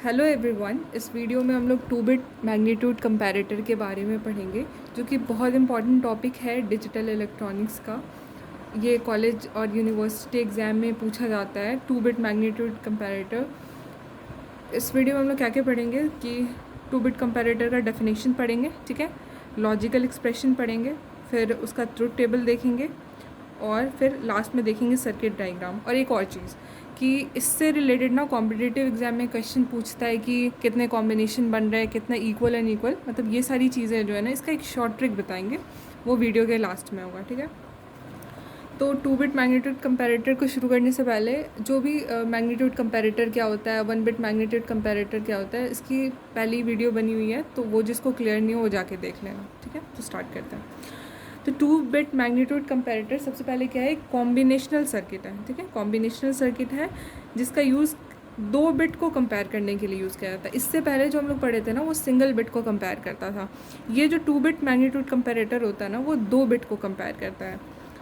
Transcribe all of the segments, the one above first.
Hello everyone. इस video में हम लोग 2 बिट मैग्नीट्यूड कंपैरेटर के बारे में पढ़ेंगे, जो कि बहुत इंपॉर्टेंट टॉपिक है डिजिटल इलेक्ट्रॉनिक्स का। ये कॉलेज और यूनिवर्सिटी एग्ज़ाम में पूछा जाता है 2 बिट मैग्नीट्यूड कंपैरेटर। इस वीडियो में हम लोग क्या क्या पढ़ेंगे कि 2 बिट कंपैरेटर का डेफिनेशन पढ़ेंगे, ठीक है, लॉजिकल एक्सप्रेशन पढ़ेंगे, फिर उसका ट्रुथ टेबल देखेंगे और फिर लास्ट में देखेंगे सर्किट डायग्राम। और एक और चीज़ कि इससे रिलेटेड ना कॉम्पिटिटिव एग्जाम में क्वेश्चन पूछता है कि कितने कॉम्बिनेशन बन रहे हैं, कितना इक्वल एंड इक्वल, मतलब ये सारी चीज़ें जो है ना, इसका एक शॉर्ट ट्रिक बताएंगे, वो वीडियो के लास्ट में होगा, ठीक है। तो 2 बिट मैग्नीट्यूड कंपैरेटर को शुरू करने से पहले जो भी मैग्नीट्यूड कंपैरेटर क्या होता है, 1 बिट मैग्नीट्यूड कंपैरेटर क्या होता है, इसकी पहली वीडियो बनी हुई है, तो वो जिसको क्लियर नहीं हो वो जाके देख लेना, ठीक है। तो स्टार्ट करते हैं। तो 2 बिट मैग्नीट्यूड कंपैरेटर सबसे पहले क्या है, कॉम्बिनेशनल सर्किट है, ठीक है। कॉम्बिनेशनल सर्किट है जिसका यूज़ 2 बिट को कंपेयर करने के लिए यूज़ किया जाता है। इससे पहले जो हम लोग पढ़े थे ना, वो सिंगल बिट को कंपेयर करता था। ये जो 2 बिट मैग्नीट्यूड कंपैरेटर होता है ना, वो 2 बिट को कंपेयर करता है।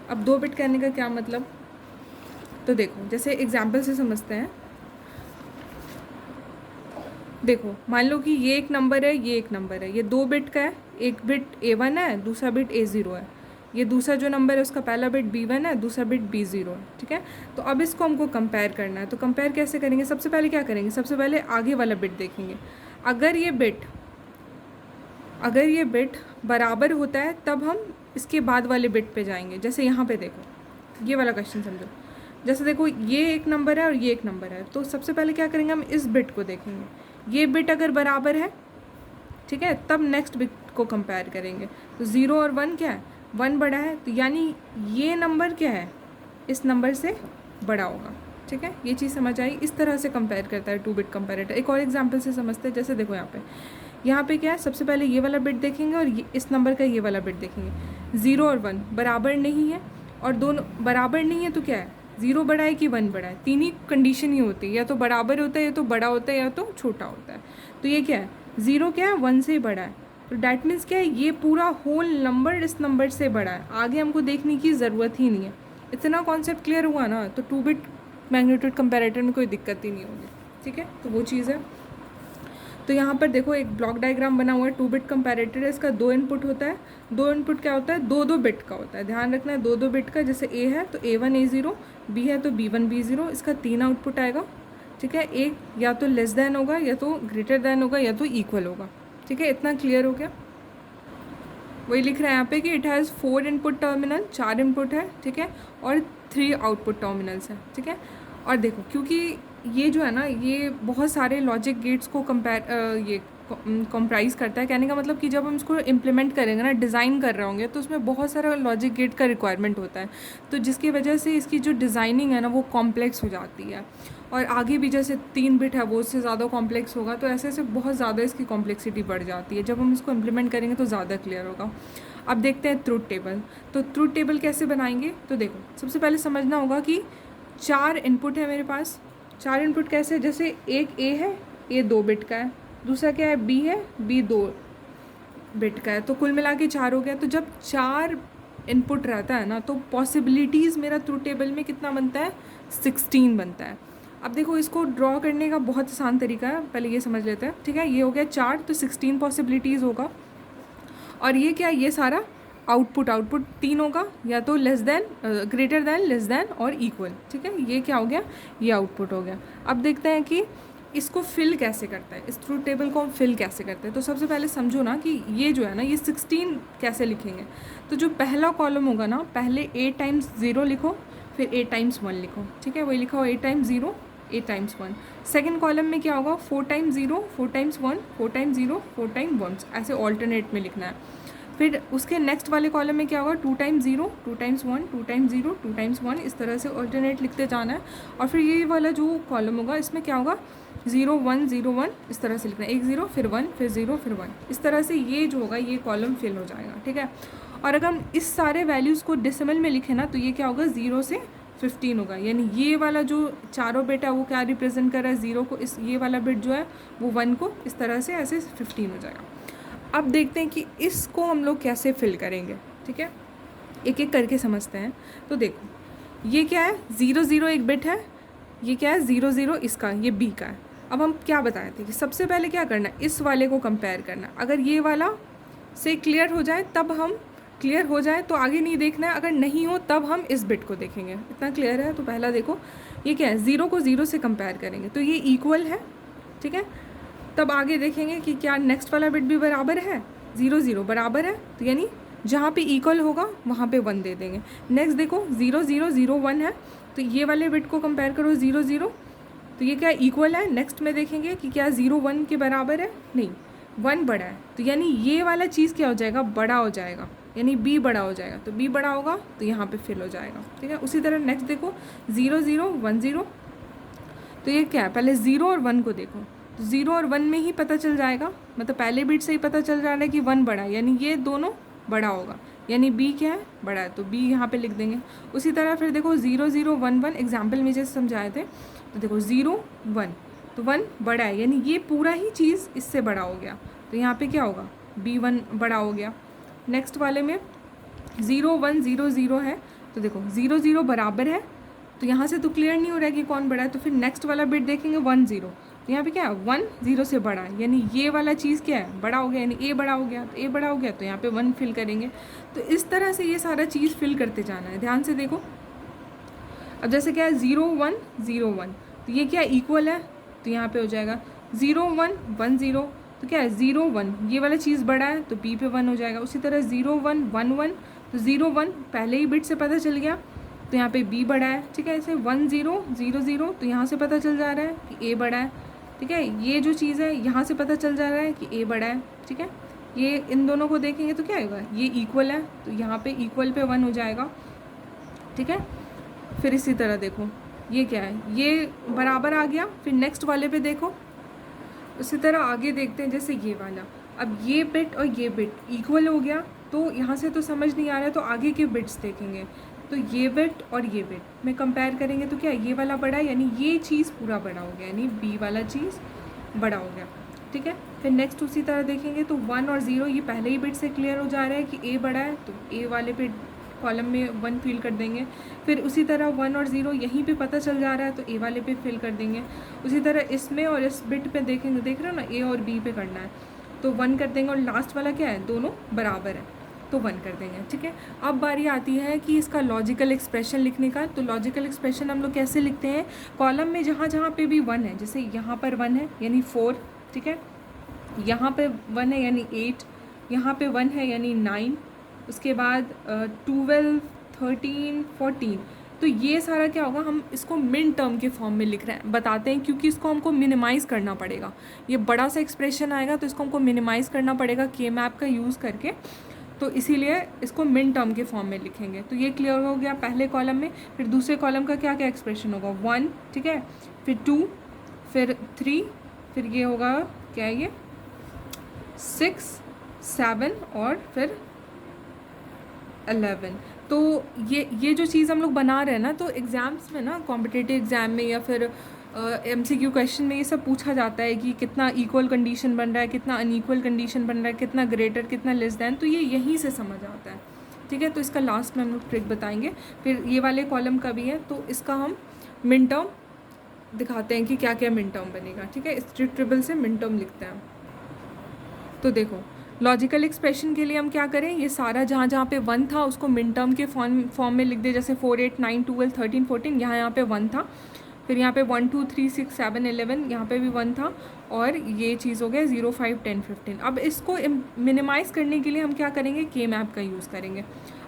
अब 2 बिट कहने का क्या मतलब, तो देखो जैसे एग्जाम्पल से समझते हैं। देखो मान लो कि ये एक नंबर है, ये एक नंबर है, ये 2 बिट का है। एक बिट A1 है, दूसरा बिट A0 है। ये दूसरा जो नंबर है उसका पहला बिट B1 है, दूसरा बिट B0 है, ठीक है। तो अब इसको हमको कंपेयर करना है। तो कंपेयर कैसे करेंगे, सबसे पहले क्या करेंगे, सबसे पहले आगे वाला बिट देखेंगे। अगर ये बिट बराबर होता है तब हम इसके बाद वाले बिट पे जाएंगे। जैसे यहाँ पे देखो, ये वाला क्वेश्चन समझो। जैसे देखो ये एक नंबर है और ये एक नंबर है, तो सबसे पहले क्या करेंगे, हम इस बिट को देखेंगे। ये बिट अगर बराबर है, ठीक है, तब नेक्स्ट बिट को कंपेयर करेंगे। तो 0 और 1 क्या है, 1 बड़ा है, तो यानी ये नंबर क्या है, इस नंबर से बड़ा होगा, ठीक है। ये चीज़ समझ आई। इस तरह से कंपेयर करता है 2 बिट कंपैरेटर। एक और एग्जांपल से समझते हैं। जैसे देखो यहाँ पे क्या है, सबसे पहले ये वाला बिट देखेंगे और इस नंबर का ये वाला बिट देखेंगे। 0 और 1 बराबर नहीं है, और दोनों बराबर नहीं है तो क्या है, 0 बड़ा है कि 1 बड़ा है। तीन ही कंडीशन ही होती है, या तो बराबर होता है, या तो बड़ा होता है, या तो छोटा होता है। तो ये क्या है, 0 क्या है, 1 से बड़ा है। तो डैट मीन्स क्या है, ये पूरा होल नंबर इस नंबर से बड़ा है। आगे हमको देखने की ज़रूरत ही नहीं है। इतना कॉन्सेप्ट क्लियर हुआ ना, तो 2 बिट मैग्नीट्यूड कंपैरेटर में कोई दिक्कत ही नहीं होगी, ठीक है। तो वो चीज़ है। तो यहाँ पर देखो एक ब्लॉक डायग्राम बना हुआ है। 2 बिट कंपैरेटर है, इसका 2 इनपुट होता है। 2 इनपुट क्या होता है, 2 बिट का होता है। ध्यान रखना है 2 बिट का। जैसे A है तो A1 A0, B है तो B1 B0। इसका 3 आउटपुट आएगा, ठीक है। एक या तो लेस देन होगा, या तो ग्रेटर देन होगा, या तो इक्वल होगा, ठीक है। इतना क्लियर हो गया। वही लिख रहा है यहाँ पे कि it has 4 input terminal, 4 input है, ठीक है, और 3 आउटपुट टर्मिनल्स हैं, ठीक है। और देखो क्योंकि ये जो है ना, ये बहुत सारे लॉजिक गेट्स को ये कंप्राइज करता है। कहने का मतलब कि जब हम इसको इम्प्लीमेंट करेंगे ना, डिज़ाइन कर रहे होंगे, तो उसमें बहुत सारा लॉजिक गेट का रिक्वायरमेंट होता है। तो जिसकी वजह से इसकी जो डिज़ाइनिंग है ना, वो कॉम्प्लेक्स हो जाती है। और आगे भी जैसे 3 बिट है, वो उससे ज़्यादा कॉम्प्लेक्स होगा। तो ऐसे ऐसे बहुत ज़्यादा इसकी कॉम्प्लेक्सिटी बढ़ जाती है। जब हम इसको इम्प्लीमेंट करेंगे तो ज़्यादा क्लियर होगा। अब देखते हैं ट्रुथ टेबल। तो ट्रुथ टेबल कैसे बनाएंगे, तो देखो सबसे पहले समझना होगा कि 4 इनपुट है मेरे पास। 4 इनपुट कैसे, जैसे एक A है, A 2 बिट का है। दूसरा क्या है, B है, B 2 बिट का है। तो कुल मिला के 4 हो गया। तो जब 4 इनपुट रहता है ना, तो पॉसिबिलिटीज़ मेरा ट्रुथ टेबल में कितना बनता है, 16 बनता है। अब देखो इसको ड्रॉ करने का बहुत आसान तरीका है, पहले ये समझ लेते हैं, ठीक है। ये हो गया 4, तो 16 पॉसिबिलिटीज़ होगा। और ये क्या है, ये सारा आउटपुट 3 होगा, या तो less than, greater than, less than और इक्वल, ठीक है। ये क्या हो गया, ये आउटपुट हो गया। अब देखते हैं कि इसको फिल कैसे करता है, इस ट्रुथ टेबल को हम फिल कैसे करते हैं। तो सबसे पहले समझो ना कि ये जो है ना, ये 16 कैसे लिखेंगे। तो जो पहला कॉलम होगा ना, पहले A टाइम्स 0 लिखो, फिर A टाइम्स 1 लिखो, ठीक है। वही लिखा हो, A times 0, A times 1। Second column में क्या होगा, 4 टाइम्स 0, 4 टाइम्स 1, 4 टाइम्स 0, 4 टाइम्स 1, ऐसे ऑल्टरनेट में लिखना है। फिर उसके नेक्स्ट वाले कॉलम में क्या होगा, 2 टाइम्स 0, 2 टाइम्स 1, 2 टाइम्स 0, 2 टाइम्स 1, इस तरह से ऑल्टरनेट लिखते जाना है। और फिर ये वाला जो कॉलम होगा, इसमें क्या होगा, 0 1 0 1, इस तरह से लिखना है। एक 0 फिर 1 फिर 0 फिर 1, इस तरह से ये जो होगा, ये कॉलम फिल हो जाएगा, ठीक है। और अगर हम इस सारे वैल्यूज़ को डेसिमल में लिखें ना, तो ये क्या होगा, 0 से 15 होगा। यानी ये वाला जो चारों बिट है वो क्या रिप्रेजेंट कर रहा है, 0 को। इस ये वाला बिट जो है वो 1 को, इस तरह से ऐसे 15 हो जाएगा। अब देखते हैं कि इसको हम लोग कैसे फिल करेंगे, ठीक है। एक एक करके समझते हैं। तो देखो ये क्या है, 0 0 एक बिट है, ये क्या है, 0 0 इसका, ये B का है। अब हम क्या बताए थे कि सबसे पहले क्या करना है, इस वाले को कंपेयर करना। अगर ये वाला से क्लियर हो जाए तब हम, क्लियर हो जाए तो आगे नहीं देखना है, अगर नहीं हो तब हम इस बिट को देखेंगे। इतना क्लियर है? तो पहला देखो ये क्या है, 0 को 0 से कंपेयर करेंगे तो ये इक्वल है, ठीक है। तब आगे देखेंगे कि क्या नेक्स्ट वाला बिट भी बराबर है, 0 0 बराबर है, तो यानी जहाँ पे इक्वल होगा वहाँ पे 1 दे देंगे। नेक्स्ट देखो 0 0 0 1 है, तो ये वाले बिट को कंपेयर करो 0 0, तो ये क्या इक्वल है। नेक्स्ट में देखेंगे कि क्या 0 1 के बराबर है, नहीं 1 बड़ा है, तो यानी ये वाला चीज़ क्या हो जाएगा, बड़ा हो जाएगा, यानी b बड़ा हो जाएगा, तो b बड़ा होगा तो यहाँ पे फिल हो जाएगा, ठीक है। उसी तरह नेक्स्ट देखो 0 0 1 0, तो ये क्या है, पहले 0 और 1 को देखो, तो 0 और 1 में ही पता चल जाएगा, मतलब पहले बिट से ही पता चल जा रहा है कि 1 बड़ा है, यानी ये दोनों बड़ा होगा, यानी b क्या है, बड़ा है, तो b यहाँ पे लिख देंगे। उसी तरह फिर देखो 0 0 1 1 एग्जाम्पल में जैसे समझाए थे, तो देखो 0 1, तो 1 बड़ा है, यानी ये पूरा ही चीज़ इससे बड़ा हो गया, तो यहाँ पे क्या होगा, b1 बड़ा हो गया। नेक्स्ट वाले में 0 1 0 0 है, तो देखो 0 0 बराबर है, तो यहाँ से तो क्लियर नहीं हो रहा है कि कौन बड़ा है, तो फिर नेक्स्ट वाला बिट देखेंगे 1 0, तो यहाँ पे क्या है 1 0 से बड़ा है, यानी ये वाला चीज़ क्या है, बड़ा हो गया, यानी a बड़ा हो गया, तो a बड़ा हो गया तो यहाँ पे 1 फिल करेंगे। तो इस तरह से ये सारा चीज़ फिल करते जाना है, ध्यान से देखो। अब जैसे क्या है 0 1 0 1, तो ये क्या इक्वल है, तो यहाँ पे हो जाएगा 0 1 1 0, तो क्या है 0 1, ये वाला चीज़ बड़ा है तो b पे 1 हो जाएगा। उसी तरह 0 1 1 1, तो 0 1 पहले ही बिट से पता चल गया, तो यहाँ पे b बड़ा है, ठीक है। ऐसे 1 0 0 0, तो यहाँ से पता चल जा रहा है कि a बड़ा है, ठीक है। ये जो चीज़ है यहाँ से पता चल जा रहा है कि a बड़ा है, ठीक है। ये इन दोनों को देखेंगे तो क्या होगा, ये इक्वल है, तो यहाँ पे इक्वल पे 1 हो जाएगा, ठीक है। फिर इसी तरह देखो ये क्या है, ये बराबर आ गया। फिर नेक्स्ट वाले पे देखो, उसी तरह आगे देखते हैं, जैसे ये वाला, अब ये बिट और ये बिट इक्वल हो गया, तो यहाँ से तो समझ नहीं आ रहा है, तो आगे के बिट्स देखेंगे, तो ये बिट और ये बिट में कंपेयर करेंगे तो क्या ये वाला बड़ा है, यानी ये चीज़ पूरा बड़ा हो गया, यानी b वाला चीज़ बड़ा हो गया, ठीक है। फिर नेक्स्ट उसी तरह देखेंगे तो 1 और 0 ये पहले ही बिट से क्लियर हो जा रहा है कि a बड़ा है, तो a वाले पे कॉलम में 1 फिल कर देंगे। फिर उसी तरह 1 और 0 यहीं पे पता चल जा रहा है, तो a वाले पे फिल कर देंगे। उसी तरह इसमें और इस बिट पे देखेंगे, देख रहे हो ना, a और b पे करना है तो 1 कर देंगे, और लास्ट वाला क्या है, दोनों बराबर है तो 1 कर देंगे, ठीक है। अब बारी आती है कि इसका लॉजिकल एक्सप्रेशन लिखने का। तो लॉजिकल एक्सप्रेशन हम लोग कैसे लिखते हैं, कॉलम में जहाँ जहाँ पे भी 1 है, जैसे यहाँ पर 1 है यानी 4, ठीक है, यहाँ पे 1 है यानी 8, यहाँ पे 1 है यानी 9, उसके बाद 12 13 14, तो ये सारा क्या होगा, हम इसको मिन टर्म के फॉर्म में लिख रहे हैं, बताते हैं, क्योंकि इसको हमको मिनिमाइज़ करना पड़ेगा। ये बड़ा सा एक्सप्रेशन आएगा तो इसको हमको मिनिमाइज़ करना पड़ेगा के मैप का यूज़ करके, तो इसीलिए इसको मिन टर्म के फॉर्म में लिखेंगे। तो ये क्लियर हो गया पहले कॉलम में। फिर दूसरे कॉलम का क्या क्या एक्सप्रेशन होगा, 1, ठीक है, फिर 2, फिर 3, फिर ये होगा क्या है, ये 6 7 और फिर 11। तो ये जो चीज़ हम लोग बना रहे हैं ना, तो एग्ज़ाम्स में ना, कॉम्पिटिटिव एग्ज़ाम में या फिर MCQ क्वेश्चन में ये सब पूछा जाता है कि कितना इक्वल कंडीशन बन रहा है, कितना अनइक्वल कंडीशन बन रहा है, कितना ग्रेटर, कितना लेस दैन, तो ये यहीं से समझ आता है, ठीक है। तो इसका लास्ट में हम लोग ट्रिक बताएंगे। फिर ये वाले कॉलम का भी है, तो इसका हम मिन टर्म दिखाते हैं कि क्या क्या मिन टर्म बनेगा, ठीक है। स्ट्रिट ट्रिबल से मिन टर्म लिखते हैं। तो देखो लॉजिकल एक्सप्रेशन के लिए हम क्या करें, ये सारा जहाँ जहाँ पे 1 था उसको मिन टर्म के फॉर्म में लिख दे, जैसे 4 8 9 12 13 14, यहाँ पे 1 था, फिर यहाँ पे 1 2 3 6 7 11, यहाँ पे भी 1 था, और ये चीज़ हो गया 0 5 10 15। अब इसको मिनिमाइज़ करने के लिए हम क्या करेंगे, के मैप का यूज़ करेंगे।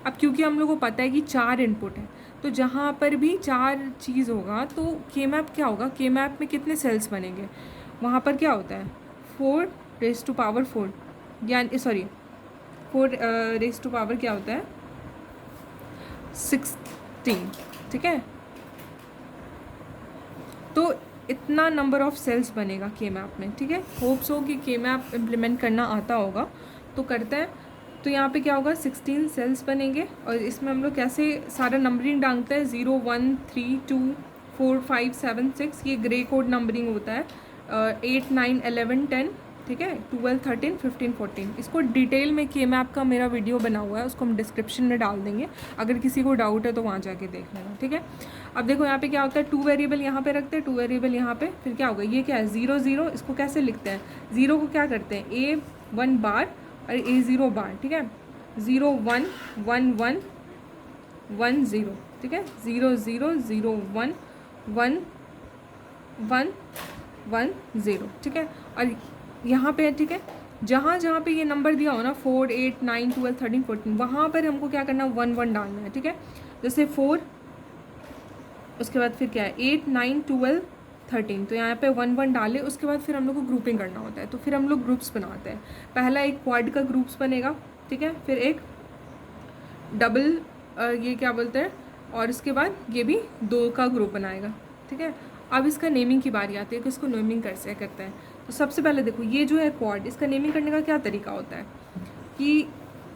अब क्योंकि हम लोग को पता है कि 4 इनपुट है, तो जहाँ पर भी 4 चीज़ होगा तो के मैप क्या होगा, के मैप में कितने सेल्स बनेंगे, वहाँ पर क्या होता है 4 रेज़ टू पावर 4, यानी सॉरी 4 रेज़ टू पावर क्या होता है 16, ठीक है। तो इतना नंबर ऑफ़ सेल्स बनेगा के मैप में, ठीक है। होप्स हो कि के मैप इम्प्लीमेंट करना आता होगा, तो करते हैं। तो यहाँ पे क्या होगा 16 सेल्स बनेंगे, और इसमें हम लोग कैसे सारा नंबरिंग डालते हैं, 0 1 3 2 4 5 7 6, ये ग्रे कोड नंबरिंग होता है, 8 9 11 10 ठीक है, 12, 13, 15, 14। इसको डिटेल में के मैप का मेरा वीडियो बना हुआ है, उसको हम डिस्क्रिप्शन में डाल देंगे, अगर किसी को डाउट है तो वहाँ जाके देख लेना। ठीक है, अब देखो यहाँ पे क्या होता है, 2 वेरिएबल यहाँ पे रखते हैं, 2 वेरिएबल यहाँ पे, फिर क्या होगा, ये क्या है 0 0, इसको कैसे लिखते हैं, 0 को क्या करते हैं A1 बार और A0 बार। ठीक है, 0 1 1 1 1 0। ठीक है, 0 0 0 1 1 1 1 0। ठीक है, और यहाँ पे ठीक है, जहाँ जहाँ पे ये नंबर दिया हो ना 4 8 9 12 13 14, वहाँ पर हमको क्या करना है 1 1 डालना है। ठीक है, जैसे 4, उसके बाद फिर क्या है 8 9 12 13, तो यहाँ पे 1 1 डाले, उसके बाद फिर हम लोग को ग्रुपिंग करना होता है। तो फिर हम लोग ग्रुप्स बनाते हैं, पहला एक क्वाड का ग्रुप्स बनेगा। ठीक है, फिर एक डबल ये क्या बोलते हैं, और इसके बाद ये भी 2 का ग्रुप बनाएगा। ठीक है, अब इसका नेमिंग की बारी आती है कि इसको नेमिंग कैसे करते हैं। तो सबसे पहले देखो ये जो है क्वाड, इसका नेमिंग करने का क्या तरीका होता है कि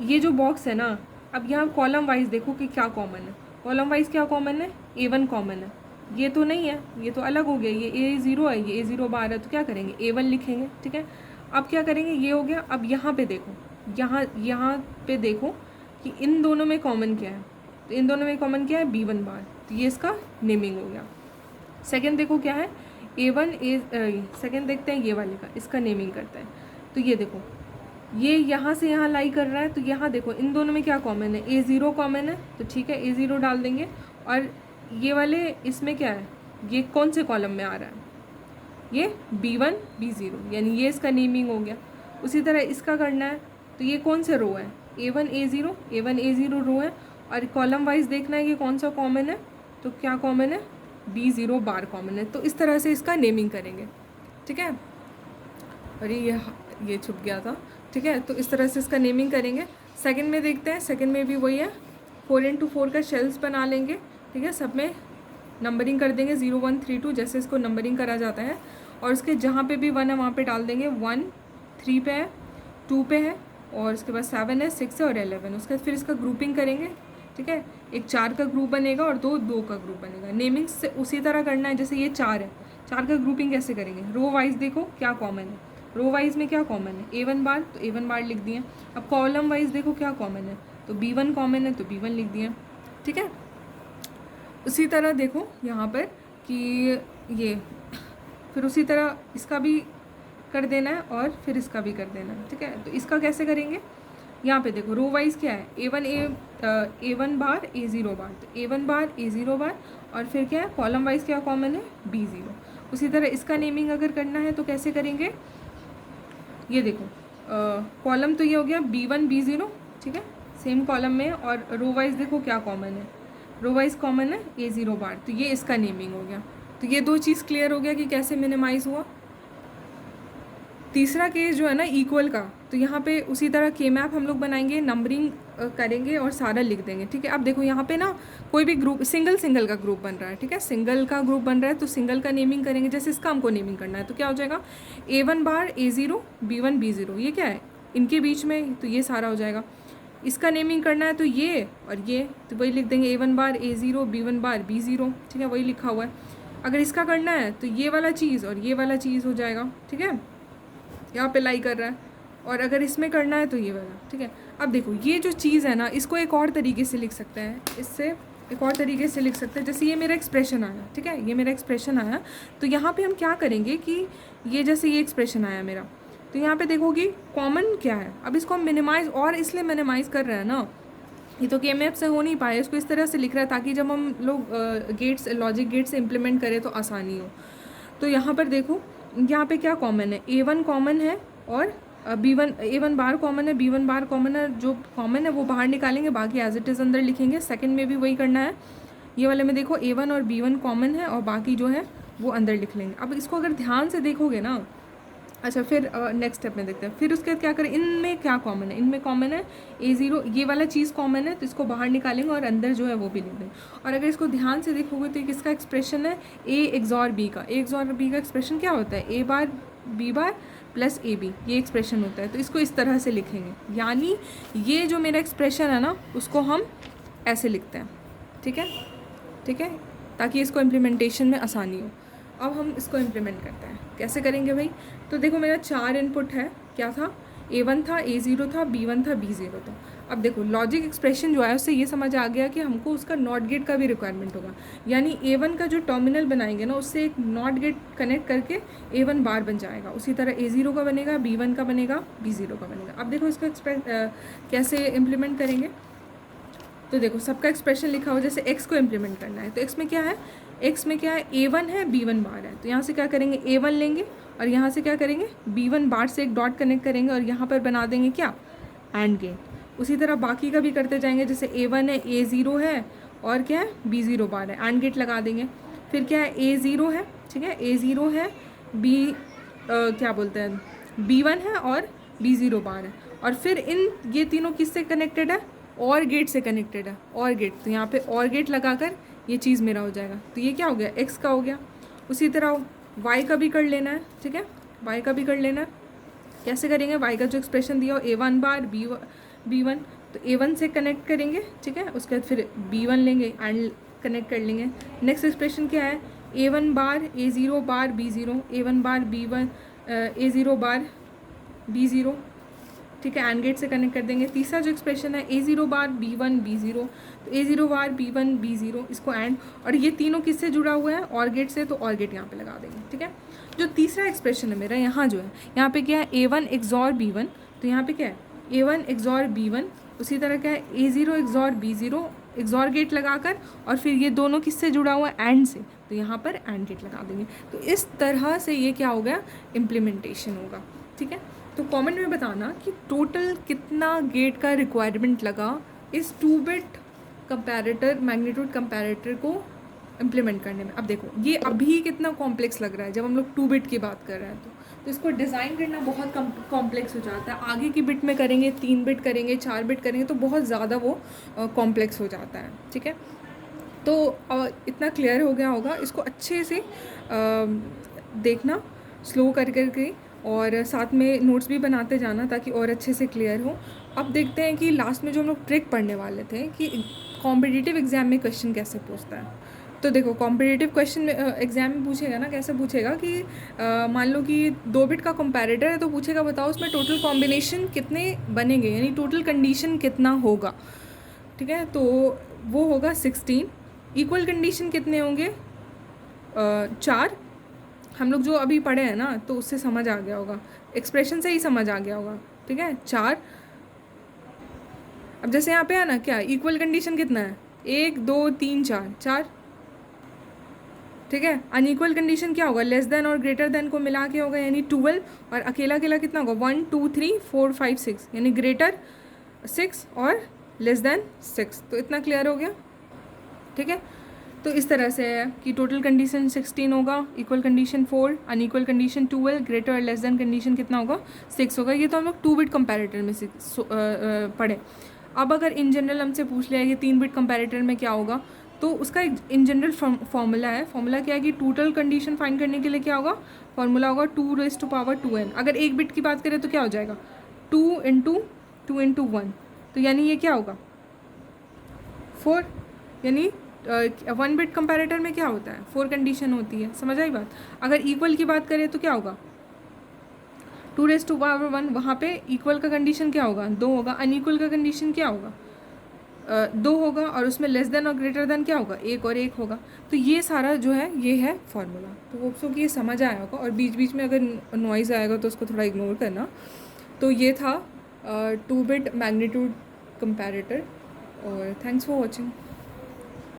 ये जो बॉक्स है ना, अब यहाँ कॉलम वाइज देखो कि क्या कॉमन है। कॉलम वाइज क्या कॉमन है, A1 कॉमन है, ये तो नहीं है, ये तो अलग हो गया, ये A0 है, ये A0 बार है, तो क्या करेंगे A1 लिखेंगे। ठीक है, अब क्या करेंगे, ये हो गया। अब यहाँ पे देखो, यहाँ पे देखो कि इन दोनों में कॉमन क्या है, तो इन दोनों में कॉमन क्या है B1 बार, तो ये इसका नेमिंग हो गया। सेकेंड देखो क्या है A1 सेकेंड देखते हैं ये वाले का, इसका नेमिंग करते हैं। तो ये देखो ये यहाँ से यहाँ लाई कर रहा है, तो यहाँ देखो इन दोनों में क्या कॉमन है, A0 कॉमन है, तो ठीक है A0 डाल देंगे। और ये वाले इसमें क्या है, ये कौन से कॉलम में आ रहा है, ये B1 B0, यानी ये इसका नेमिंग हो गया। उसी तरह इसका करना है, तो ये कौन से रो है, A1 A0 रो है, और कॉलम वाइज देखना है कि कौन सा कॉमन है, तो क्या कॉमन है B0 बार कॉमन है। तो इस तरह से इसका नेमिंग करेंगे। ठीक है, अरे ये छुप गया था। ठीक है, तो इस तरह से इसका नेमिंग करेंगे। सेकंड में देखते हैं, सेकंड में भी वही है, 4 into 4 का शेल्स बना लेंगे। ठीक है, सब में नंबरिंग कर देंगे 0 1 3 2, जैसे इसको नंबरिंग करा जाता है। और उसके जहाँ पे भी 1 है वहाँ पे डाल देंगे 1 3 पे है, 2 पे है, और उसके बाद 7 है, 6 है और 11। उसके बाद फिर इसका ग्रुपिंग करेंगे। ठीक है, एक 4 का ग्रुप बनेगा और 2 का ग्रुप बनेगा। नेमिंग से उसी तरह करना है, जैसे ये 4 है, 4 का ग्रुपिंग कैसे करेंगे, रो वाइज देखो क्या कॉमन है, रो वाइज में क्या कॉमन है A1 बार, तो A1 बार लिख दिए। अब कॉलम वाइज देखो क्या कॉमन है, तो B1 कॉमन है, तो B1 लिख दिए। ठीक है, उसी तरह देखो यहाँ पर कि ये फिर उसी तरह इसका भी कर देना है और फिर इसका भी कर देना है। ठीक है, तो इसका कैसे करेंगे, यहाँ पे देखो रो वाइज क्या है A1 बार A0 बार, तो A1 बार A0 बार, और फिर क्या है कॉलम वाइज क्या कॉमन है B0। उसी तरह इसका नेमिंग अगर करना है तो कैसे करेंगे, ये देखो कॉलम तो ये हो गया B1 B0। ठीक है, सेम कॉलम में, और रो वाइज देखो क्या कॉमन है, रो वाइज कॉमन है A0 बार, तो ये इसका नेमिंग हो गया। तो ये 2 चीज़ क्लियर हो गया कि कैसे मिनिमाइज़ हुआ। तीसरा केस जो है ना इक्वल का, तो यहाँ पे उसी तरह के मैप हम लोग बनाएंगे, नंबरिंग करेंगे और सारा लिख देंगे। ठीक है, अब देखो यहाँ पे ना कोई भी ग्रुप सिंगल का ग्रुप बन रहा है। ठीक है, सिंगल का ग्रुप बन रहा है, तो सिंगल का नेमिंग करेंगे। जैसे इसका हमको नेमिंग करना है, तो क्या हो जाएगा A1 बार A0 B1 B0, ये क्या है इनके बीच में, तो ये सारा हो जाएगा। इसका नेमिंग करना है तो ये और ये, तो वही लिख देंगे A1 बार A0 B1 बार B0। ठीक है, वही लिखा हुआ है। अगर इसका करना है तो ये वाला चीज़ और ये वाला चीज़ हो जाएगा। ठीक है, यहाँ पे लाई कर रहा है, और अगर इसमें करना है तो ये वाला। ठीक है, अब देखो ये जो चीज़ है ना, इसको एक और तरीके से लिख सकते हैं, इससे एक और तरीके से लिख सकते हैं। जैसे ये मेरा एक्सप्रेशन आया, ठीक है, ये मेरा एक्सप्रेशन आया, तो यहाँ पे हम क्या करेंगे कि ये जैसे ये एक्सप्रेशन आया मेरा, तो यहाँ पे देखोगी कॉमन क्या है। अब इसको हम मिनिमाइज़, और इसलिए मिनिमाइज़ कर रहे हैं ना, ये तो के-मैप से हो नहीं पाया, इसको इस तरह से लिख रहा है ताकि जब हम लोग गेट्स लॉजिक गेट्स इम्प्लीमेंट करें तो आसानी हो। तो यहाँ पर देखो यहाँ पे क्या कॉमन है, A1 कॉमन है और B1 A1 बार कॉमन है, B1 बार कॉमन है, जो कॉमन है वो बाहर निकालेंगे, बाकी एज इट इज़ अंदर लिखेंगे। सेकंड में भी वही करना है, ये वाले में देखो A1 और B1 कॉमन है और बाकी जो है वो अंदर लिख लेंगे। अब इसको अगर ध्यान से देखोगे ना, अच्छा फिर नेक्स्ट स्टेप में देखते हैं। फिर उसके बाद क्या करें, इनमें क्या कॉमन है, इनमें कॉमन है A0, ये वाला चीज़ कॉमन है, तो इसको बाहर निकालेंगे और अंदर जो है वो भी लिख देंगे। और अगर इसको ध्यान से देखोगे तो किसका एक्सप्रेशन है, A XOR B का। A XOR B का एक्सप्रेशन क्या होता है, A bar B bar plus AB, ये एक्सप्रेशन होता है। तो इसको इस तरह से लिखेंगे, यानी ये जो मेरा एक्सप्रेशन है ना उसको हम ऐसे लिखते हैं। ठीक है, ठीक है, ताकि इसको इम्प्लीमेंटेशन में आसानी हो। अब हम इसको इम्प्लीमेंट करते हैं, कैसे करेंगे भाई। तो देखो मेरा 4 इनपुट है, क्या था, A1 था, A0 था, B1 था, B0 था। अब देखो लॉजिक एक्सप्रेशन जो है उससे ये समझ आ गया कि हमको उसका नॉट गेट का भी रिक्वायरमेंट होगा, यानी A1 का जो टर्मिनल बनाएंगे ना उससे एक नॉट गेट कनेक्ट करके A1 बार बन जाएगा। उसी तरह A0 का बनेगा, B1 का बनेगा, B0 का बनेगा। अब देखो इसका कैसे इम्प्लीमेंट करेंगे। तो देखो सबका एक्सप्रेशन लिखा हो, जैसे x को इम्प्लीमेंट करना है तो x में क्या है, x में क्या है, A1 है, B1 बार है। तो यहाँ से क्या करेंगे, A1 लेंगे और यहाँ से क्या करेंगे, B1 बार से एक डॉट कनेक्ट करेंगे और यहाँ पर बना देंगे क्या, एंड गेट। उसी तरह बाकी का भी करते जाएंगे, जैसे A1 है, A0 है और क्या है, B0 बार है, एंड गेट लगा देंगे। फिर क्या है, A0 है, ठीक है, A0 है, क्या बोलते हैं, B1 है और B0 बार है। और फिर इन ये तीनों किससे कनेक्टेड है, और गेट से कनेक्टेड है, और गेट। तो यहाँ पे और गेट लगाकर ये चीज़ मेरा हो जाएगा। तो ये क्या हो गया, x का हो गया। उसी तरह y का भी कर लेना है, ठीक है, y का भी कर लेना है। कैसे करेंगे, y का जो एक्सप्रेशन दिया हो, A1 बार B1, तो A1 से कनेक्ट करेंगे, ठीक है, उसके बाद फिर B1 लेंगे एंड कनेक्ट कर लेंगे। नेक्स्ट एक्सप्रेशन क्या है, A1 बार A0 बार B0, A1 बार B1 A0 बार B0, ठीक है, एंड गेट से कनेक्ट कर देंगे। तीसरा जो एक्सप्रेशन है, A0 बार B1 B0, तो A0 बार B1 B0, इसको एंड, और ये तीनों किससे जुड़ा हुआ है, और गेट से, तो और गेट यहाँ पे लगा देंगे, ठीक है। जो तीसरा एक्सप्रेशन है मेरा, यहाँ जो है, यहाँ पे क्या है, A1 XOR B1, तो यहाँ पे क्या है, A1 XOR B1। उसी तरह क्या है, A0 XOR B0, XOR gate लगाकर, और फिर ये दोनों किससे जुड़ा हुआ है, एंड से, तो यहाँ पर एंड गेट लगा देंगे। तो इस तरह से ये क्या हो गया, इम्प्लीमेंटेशन होगा, ठीक है। तो कमेंट में बताना कि टोटल कितना गेट का रिक्वायरमेंट लगा इस 2 बिट कंपैरेटर, मैग्नीट्यूड कंपैरेटर को इम्प्लीमेंट करने में। अब देखो ये अभी कितना कॉम्प्लेक्स लग रहा है जब हम लोग 2 बिट की बात कर रहे हैं, तो इसको डिज़ाइन करना बहुत कॉम्प्लेक्स हो जाता है। आगे की बिट में करेंगे, 3 बिट करेंगे, 4 बिट करेंगे, तो बहुत ज़्यादा वो कॉम्प्लेक्स हो जाता है, ठीक है। तो इतना क्लियर हो गया होगा, इसको अच्छे से देखना, स्लो कर करके, और साथ में नोट्स भी बनाते जाना ताकि और अच्छे से क्लियर हो। अब देखते हैं कि लास्ट में जो हम लोग ट्रिक पढ़ने वाले थे कि कॉम्पिटिटिव एग्ज़ाम में क्वेश्चन कैसे पूछता है। तो देखो कॉम्पिटिटिव क्वेश्चन में एग्ज़ाम में पूछेगा ना, कैसे पूछेगा कि मान लो कि 2 बिट का कंपैरेटर है, तो पूछेगा बताओ उसमें टोटल कॉम्बिनेशन कितने बनेंगे, यानी टोटल कंडीशन कितना होगा, ठीक है। तो वो होगा 16। इक्वल कंडीशन कितने होंगे, 4। हम लोग जो अभी पढ़े हैं ना, तो उससे समझ आ गया होगा, एक्सप्रेशन से ही समझ आ गया होगा, ठीक है, 4। अब जैसे यहाँ पे है ना, क्या इक्वल कंडीशन कितना है, 1 2 3 4, 4, ठीक है। अनइक्वल कंडीशन क्या होगा, लेस देन और ग्रेटर देन को मिला के होगा, यानी 12, और अकेला अकेला कितना होगा, 1 2 3 4 5 6, यानी ग्रेटर 6 और लेस देन 6। तो इतना क्लियर हो गया, ठीक है। तो इस तरह से है कि टोटल कंडीशन 16 होगा, equal condition 4, unequal condition 12, greater और लेस देन कंडीशन कितना होगा, 6 होगा। ये तो हम लोग 2 बिट कंपैरेटर में से पढ़े। अब अगर इन जनरल हमसे पूछ लिया कि 3 बिट कंपैरेटर में क्या होगा, तो उसका एक इन जनरल फॉर्मूला है। फॉर्मूला क्या है कि टोटल कंडीशन फाइंड करने के लिए क्या होगा, फॉर्मूला होगा 2⁻²n। अगर एक बिट की बात करें तो क्या हो जाएगा, 2 × 2 × 1, तो यानी ये क्या होगा, 4। यानी 1 बिट कंपैरेटर में क्या होता है, 4 कंडीशन होती है, समझ आई बात। अगर इक्वल की बात करें तो क्या होगा, 2⁻1, वहाँ पे इक्वल का कंडीशन क्या होगा, 2 होगा। अनइक्वल का कंडीशन क्या होगा, 2 होगा, और उसमें लेस देन और ग्रेटर देन क्या होगा, 1 और 1 होगा। तो ये सारा जो है ये है फॉर्मूला। तो होप सो कि ये समझ आया होगा, और बीच बीच में अगर नॉइज़ आएगा तो उसको थोड़ा इग्नोर करना। तो ये था 2 बिट मैग्नीट्यूड कंपैरेटर, और थैंक्स फॉर वॉचिंग।